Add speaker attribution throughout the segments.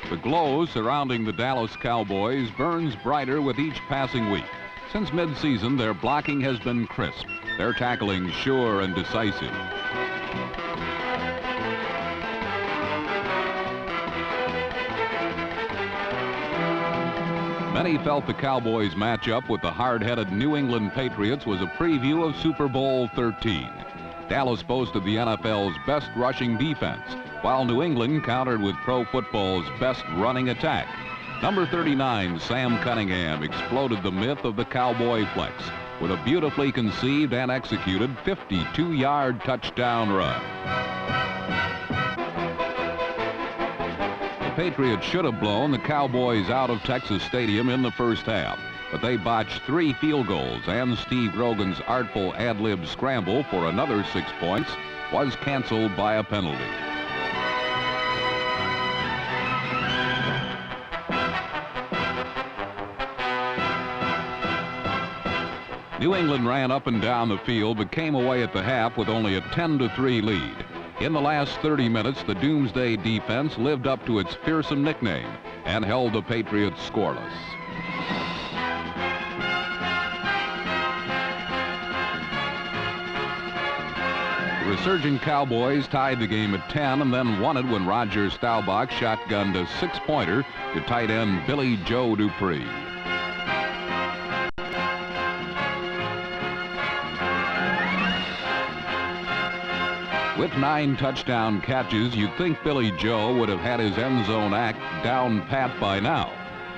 Speaker 1: The glow surrounding the Dallas Cowboys burns brighter with each passing week. Since midseason, their blocking has been crisp, their tackling sure and decisive. Many felt the Cowboys' matchup with the hard-headed New England Patriots was a preview of Super Bowl 13. Dallas boasted the NFL's best rushing defense, while New England countered with pro football's best running attack. Number 39, Sam Cunningham, exploded the myth of the Cowboy flex with a beautifully conceived and executed 52-yard touchdown run. The Patriots should have blown the Cowboys out of Texas Stadium in the first half, but they botched 3 field goals, and Steve Grogan's artful ad-lib scramble for another 6 points was canceled by a penalty. New England ran up and down the field but came away at the half with only a 10-3 lead. In the last 30 minutes, the Doomsday defense lived up to its fearsome nickname and held the Patriots scoreless. The resurgent Cowboys tied the game at 10 and then won it when Roger Staubach shotgunned a 6-pointer to tight end Billy Joe Dupree. With 9 touchdown catches, you'd think Billy Joe would have had his end zone act down pat by now.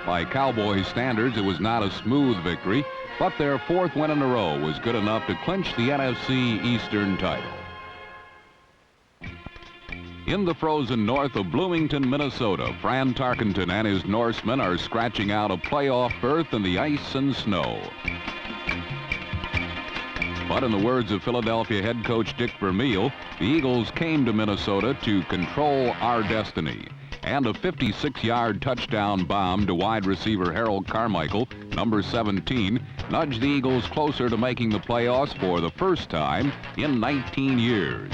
Speaker 1: By Cowboys standards, it was not a smooth victory, but their 4th win in a row was good enough to clinch the NFC Eastern title. In the frozen north of Bloomington, Minnesota, Fran Tarkenton and his Norsemen are scratching out a playoff berth in the ice and snow. But in the words of Philadelphia head coach Dick Vermeil, the Eagles came to Minnesota to control our destiny. And a 56-yard touchdown bomb to wide receiver Harold Carmichael, number 17, nudged the Eagles closer to making the playoffs for the first time in 19 years.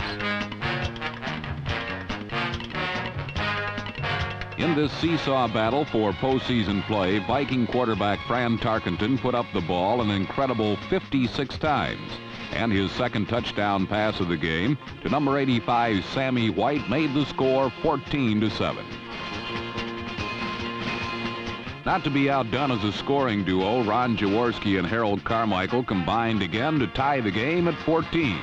Speaker 1: In this seesaw battle for postseason play, Viking quarterback Fran Tarkenton put up the ball an incredible 56 times. And his second touchdown pass of the game to number 85, Sammy White, made the score 14-7. Not to be outdone as a scoring duo, Ron Jaworski and Harold Carmichael combined again to tie the game at 14.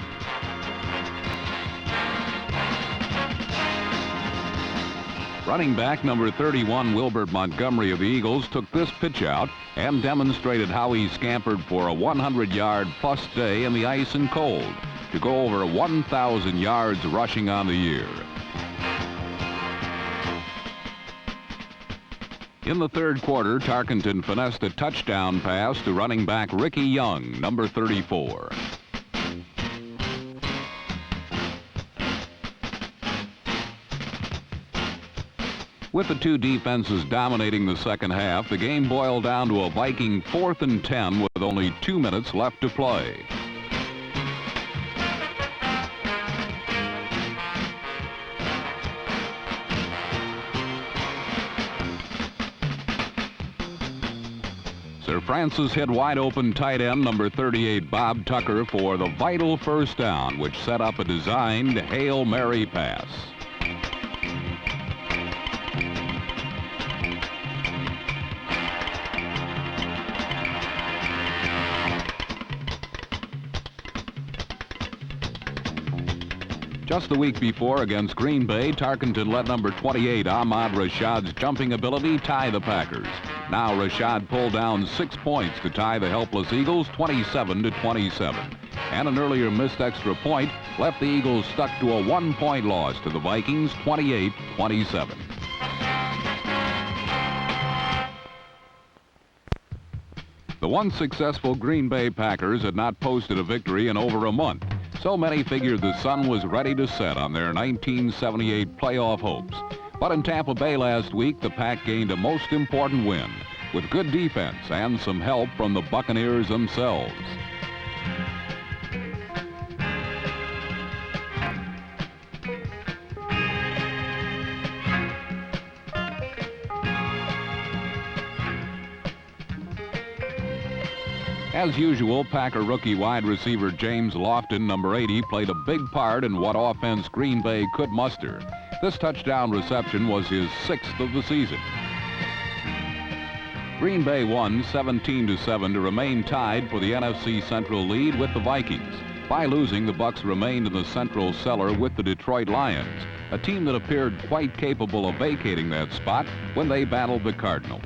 Speaker 1: Running back number 31, Wilbert Montgomery of the Eagles, took this pitch out and demonstrated how he scampered for a 100-yard-plus day in the ice and cold to go over 1,000 yards rushing on the year. In the third quarter, Tarkenton finessed a touchdown pass to running back Ricky Young, number 34. With the two defenses dominating the second half, the game boiled down to a Viking 4th and 10 with only 2 minutes left to play. Sir Francis hit wide open tight end number 38, Bob Tucker, for the vital first down, which set up a designed Hail Mary pass. Just the week before against Green Bay, Tarkenton let number 28, Ahmad Rashad's jumping ability, tie the Packers. Now Rashad pulled down 6 points to tie the helpless Eagles 27-27. And an earlier missed extra point left the Eagles stuck to a 1-point loss to the Vikings 28-27. The once successful Green Bay Packers had not posted a victory in over a month. So many figured the sun was ready to set on their 1978 playoff hopes. But in Tampa Bay last week, the Pack gained a most important win with good defense and some help from the Buccaneers themselves. As usual, Packer rookie wide receiver James Lofton, number 80, played a big part in what offense Green Bay could muster. This touchdown reception was his 6th of the season. Green Bay won 17-7 to remain tied for the NFC Central lead with the Vikings. By losing, the Bucs remained in the Central cellar with the Detroit Lions, a team that appeared quite capable of vacating that spot when they battled the Cardinals.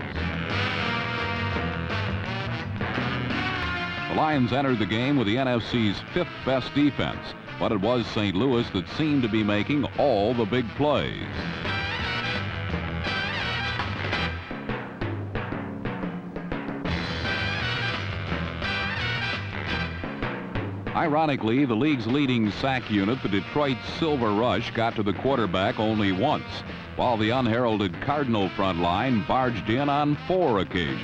Speaker 1: The Lions entered the game with the NFC's 5th best defense, but it was St. Louis that seemed to be making all the big plays. Ironically, the league's leading sack unit, the Detroit Silver Rush, got to the quarterback only once, while the unheralded Cardinal front line barged in on 4 occasions.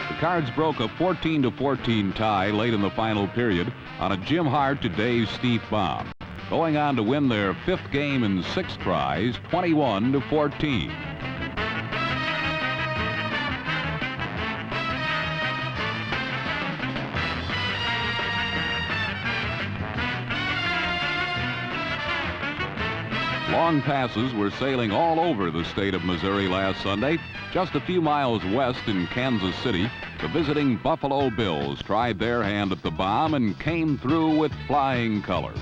Speaker 1: The Cards broke a 14-14 tie late in the final period on a Jim Hart to Dave Stieff bomb, going on to win their 5th game in 6 tries, 21-14. Long passes were sailing all over the state of Missouri last Sunday. Just a few miles west in Kansas City, the visiting Buffalo Bills tried their hand at the bomb and came through with flying colors.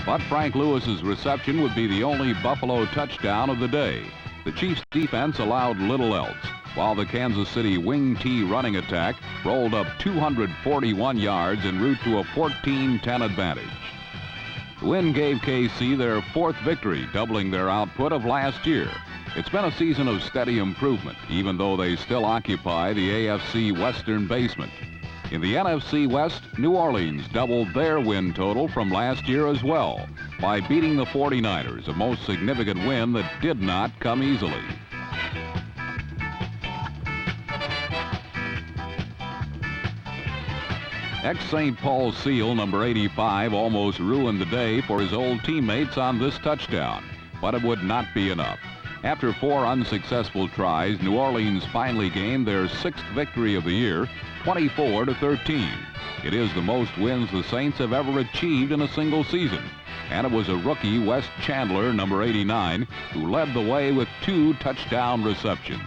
Speaker 1: But Frank Lewis's reception would be the only Buffalo touchdown of the day. The Chiefs' defense allowed little else, while the Kansas City wing T running attack rolled up 241 yards en route to a 14-10 advantage. The win gave KC their 4th victory, doubling their output of last year. It's been a season of steady improvement, even though they still occupy the AFC Western basement. In the NFC West, New Orleans doubled their win total from last year as well by beating the 49ers, a most significant win that did not come easily. Ex-St. Paul Seal, number 85, almost ruined the day for his old teammates on this touchdown, but it would not be enough. After 4 unsuccessful tries, New Orleans finally gained their 6th victory of the year, 24-13. It is the most wins the Saints have ever achieved in a single season, and it was a rookie, Wes Chandler, number 89, who led the way with 2 touchdown receptions.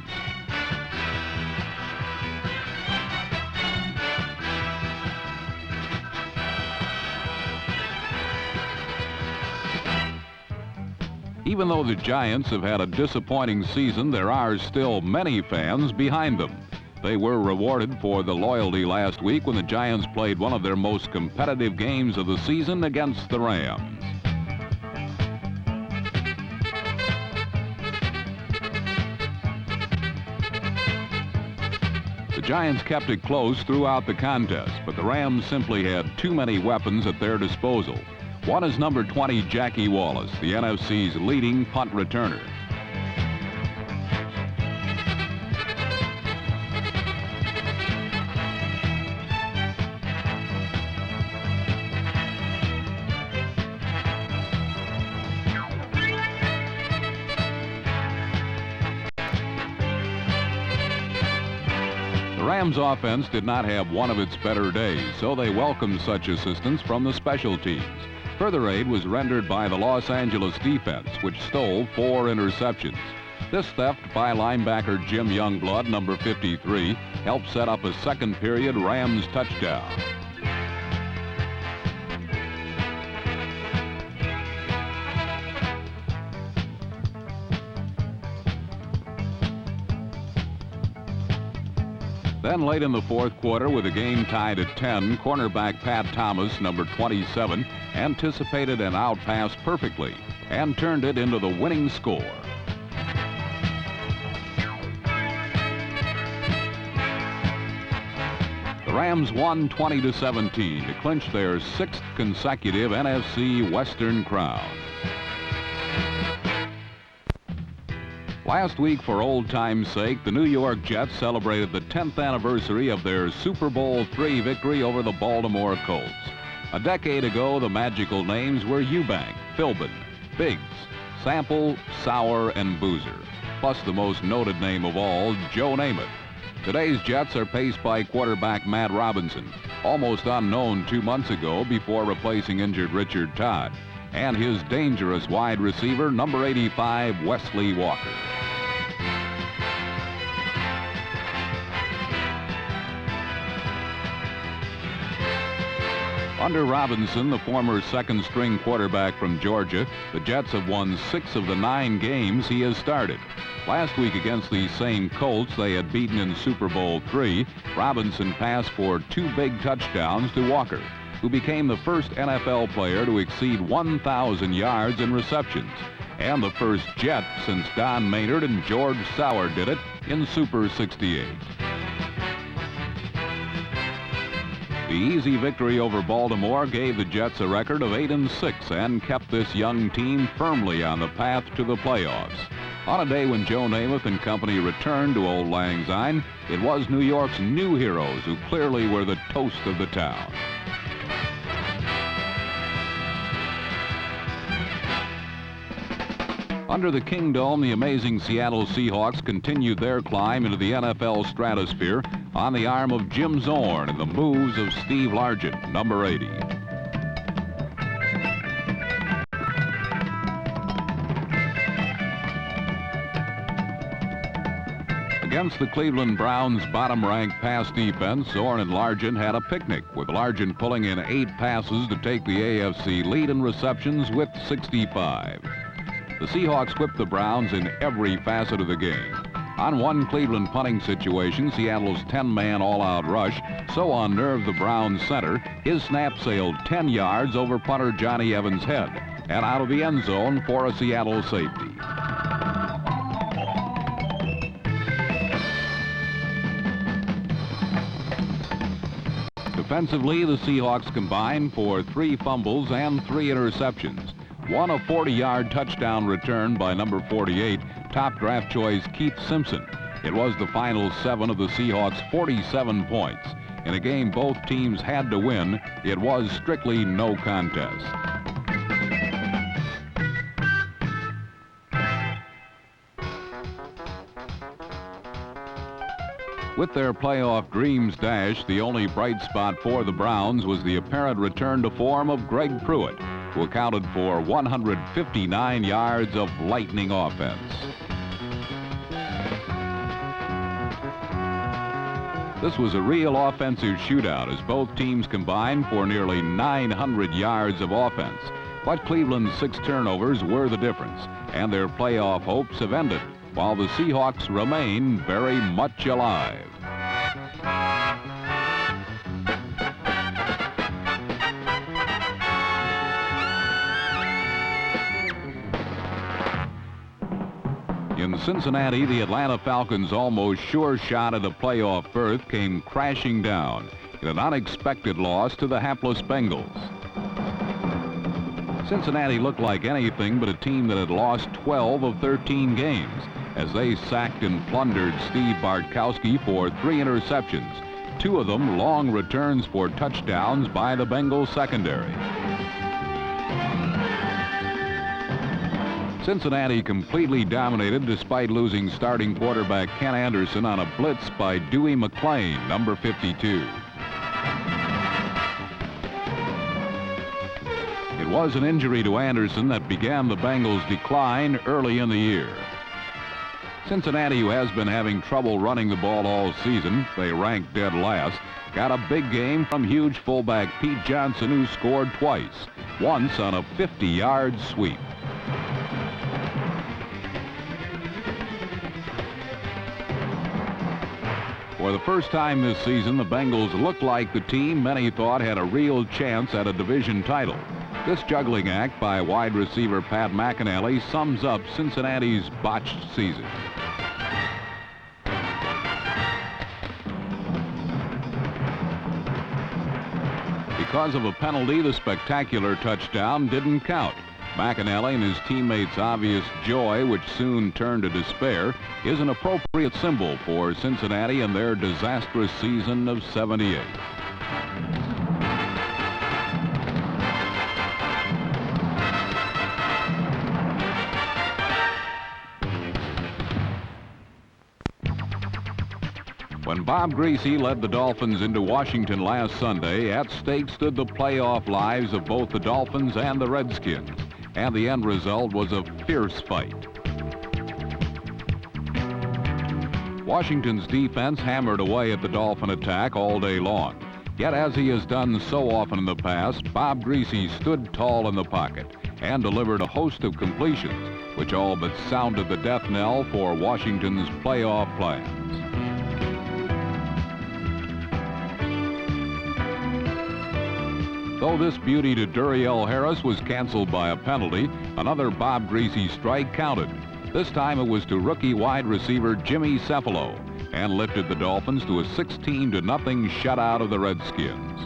Speaker 1: Even though the Giants have had a disappointing season, there are still many fans behind them. They were rewarded for the loyalty last week when the Giants played one of their most competitive games of the season against the Rams. The Giants kept it close throughout the contest, but the Rams simply had too many weapons at their disposal. One is number 20, Jackie Wallace, the NFC's leading punt returner. The Rams offense did not have one of its better days, so they welcomed such assistance from the special teams. Further aid was rendered by the Los Angeles defense, which stole 4 interceptions. This theft by linebacker Jim Youngblood, number 53, helped set up a second period Rams touchdown. Then late in the 4th quarter, with the game tied at 10, cornerback Pat Thomas, number 27, anticipated an out pass perfectly and turned it into the winning score. The Rams won 20-17 to clinch their 6th consecutive NFC Western crown. Last week, for old time's sake, the New York Jets celebrated the 10th anniversary of their Super Bowl III victory over the Baltimore Colts. A decade ago, the magical names were Eubank, Philbin, Biggs, Sample, Sauer, and Boozer, plus the most noted name of all, Joe Namath. Today's Jets are paced by quarterback Matt Robinson, almost unknown 2 months ago before replacing injured Richard Todd, and his dangerous wide receiver, number 85, Wesley Walker. Under Robinson, the former second-string quarterback from Georgia, the Jets have won 6 of the 9 games he has started. Last week against these same Colts they had beaten in Super Bowl III, Robinson passed for 2 big touchdowns to Walker, who became the first NFL player to exceed 1,000 yards in receptions, and the first Jet since Don Maynard and George Sauer did it in Super 68. The easy victory over Baltimore gave the Jets a record of 8-6 and kept this young team firmly on the path to the playoffs. On a day when Joe Namath and company returned to Old Lang Syne, it was New York's new heroes who clearly were the toast of the town. Under the Kingdome, the amazing Seattle Seahawks continued their climb into the NFL stratosphere on the arm of Jim Zorn and the moves of Steve Largent, number 80. Against the Cleveland Browns' bottom-ranked pass defense, Zorn and Largent had a picnic, with Largent pulling in 8 passes to take the AFC lead in receptions with 65. The Seahawks whipped the Browns in every facet of the game. On one Cleveland punting situation, Seattle's 10-man all-out rush so unnerved the Browns center, his snap sailed 10 yards over punter Johnny Evans' head and out of the end zone for a Seattle safety. Defensively, the Seahawks combined for 3 fumbles and 3 interceptions. One a 40-yard touchdown return by number 48, top draft choice Keith Simpson. It was the final 7 of the Seahawks' 47 points. In a game both teams had to win, it was strictly no contest. With their playoff dreams dashed, the only bright spot for the Browns was the apparent return to form of Greg Pruitt, who accounted for 159 yards of lightning offense. This was a real offensive shootout as both teams combined for nearly 900 yards of offense. But Cleveland's 6 turnovers were the difference, and their playoff hopes have ended, while the Seahawks remain very much alive. In Cincinnati, the Atlanta Falcons' almost sure shot at a playoff berth came crashing down in an unexpected loss to the hapless Bengals. Cincinnati looked like anything but a team that had lost 12 of 13 games as they sacked and plundered Steve Bartkowski for 3 interceptions, 2 of them long returns for touchdowns by the Bengals secondary. Cincinnati completely dominated despite losing starting quarterback Ken Anderson on a blitz by Dewey McClain, number 52. It was an injury to Anderson that began the Bengals' decline early in the year. Cincinnati, who has been having trouble running the ball all season, they ranked dead last, got a big game from huge fullback Pete Johnson, who scored twice, once on a 50-yard sweep. For the first time this season, the Bengals looked like the team many thought had a real chance at a division title. This juggling act by wide receiver Pat McInally sums up Cincinnati's botched season. Because of a penalty, the spectacular touchdown didn't count. McInally and his teammates' obvious joy, which soon turned to despair, is an appropriate symbol for Cincinnati and their disastrous season of '78. When Bob Griese led the Dolphins into Washington last Sunday, at stake stood the playoff lives of both the Dolphins and the Redskins, and the end result was a fierce fight. Washington's defense hammered away at the Dolphin attack all day long. Yet, as he has done so often in the past, Bob Griese stood tall in the pocket and delivered a host of completions, which all but sounded the death knell for Washington's playoff plans. Though this beauty to Duriel Harris was canceled by a penalty, another Bob Griese strike counted. This time it was to rookie wide receiver Jimmy Cefalo, and lifted the Dolphins to a 16-0 shutout of the Redskins.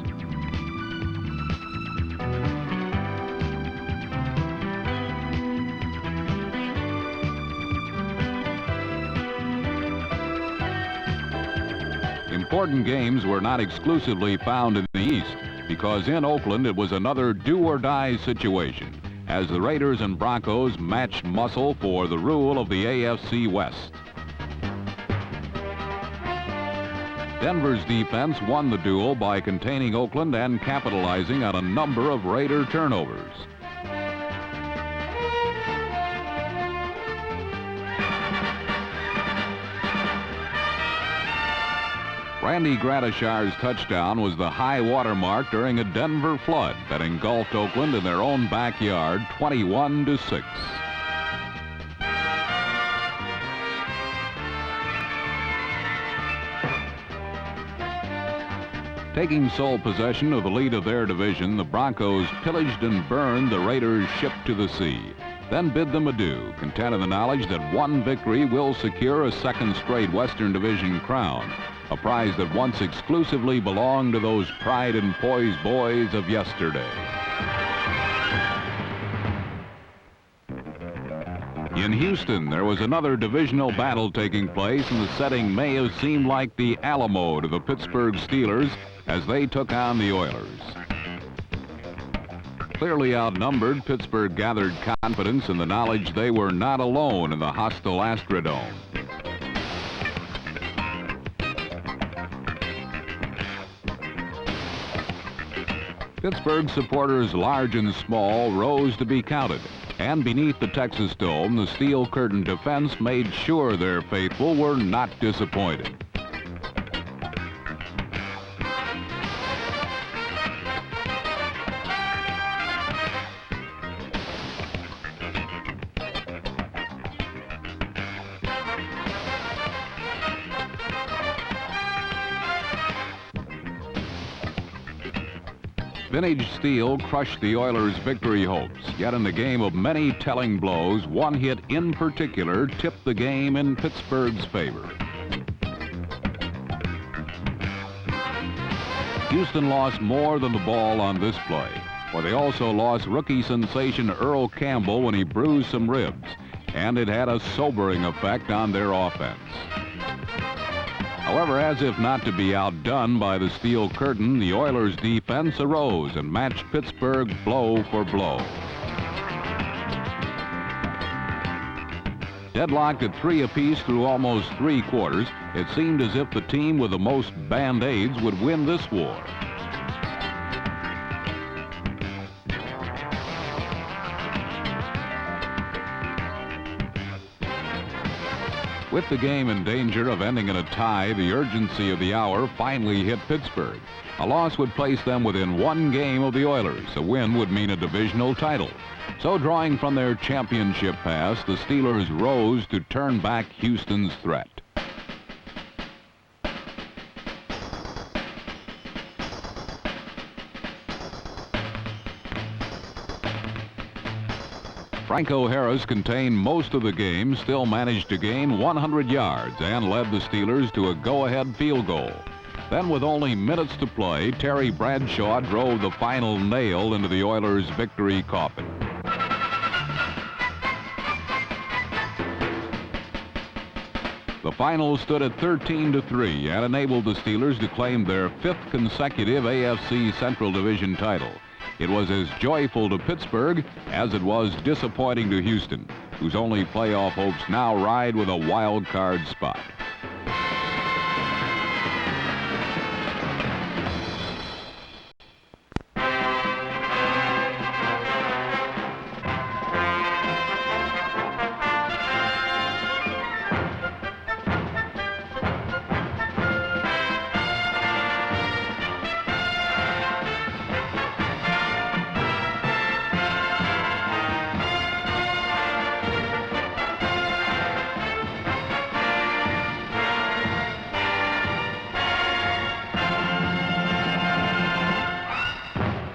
Speaker 1: Important games were not exclusively found in the East, because in Oakland it was another do-or-die situation, as the Raiders and Broncos matched muscle for the rule of the AFC West. Denver's defense won the duel by containing Oakland and capitalizing on a number of Raider turnovers. Randy Gradishar's touchdown was the high water mark during a Denver flood that engulfed Oakland in their own backyard, 21-6. Taking sole possession of the lead of their division, the Broncos pillaged and burned the Raiders' ship to the sea, then bid them adieu, content in the knowledge that one victory will secure a second straight Western Division crown, a prize that once exclusively belonged to those pride and poise boys of yesterday. In Houston, there was another divisional battle taking place, and the setting may have seemed like the Alamo to the Pittsburgh Steelers as they took on the Oilers. Clearly outnumbered, Pittsburgh gathered confidence in the knowledge they were not alone in the hostile Astrodome. Pittsburgh supporters large and small rose to be counted, and beneath the Texas Dome, the steel curtain defense made sure their faithful were not disappointed. Vintage steel crushed the Oilers' victory hopes, yet in the game of many telling blows, one hit in particular tipped the game in Pittsburgh's favor. Houston lost more than the ball on this play, for they also lost rookie sensation Earl Campbell when he bruised some ribs, and it had a sobering effect on their offense. However, as if not to be outdone by the steel curtain, the Oilers' defense arose and matched Pittsburgh blow for blow. Deadlocked at 3 apiece through almost 3 quarters, it seemed as if the team with the most Band-Aids would win this war. With the game in danger of ending in a tie, the urgency of the hour finally hit Pittsburgh. A loss would place them within 1 game of the Oilers. A win would mean a divisional title. So, drawing from their championship past, the Steelers rose to turn back Houston's threat. Franco Harris contained most of the game, still managed to gain 100 yards and led the Steelers to a go-ahead field goal. Then, with only minutes to play, Terry Bradshaw drove the final nail into the Oilers' victory coffin. The final stood at 13-3 and enabled the Steelers to claim their 5th consecutive AFC Central Division title. It was as joyful to Pittsburgh as it was disappointing to Houston, whose only playoff hopes now ride with a wild card spot.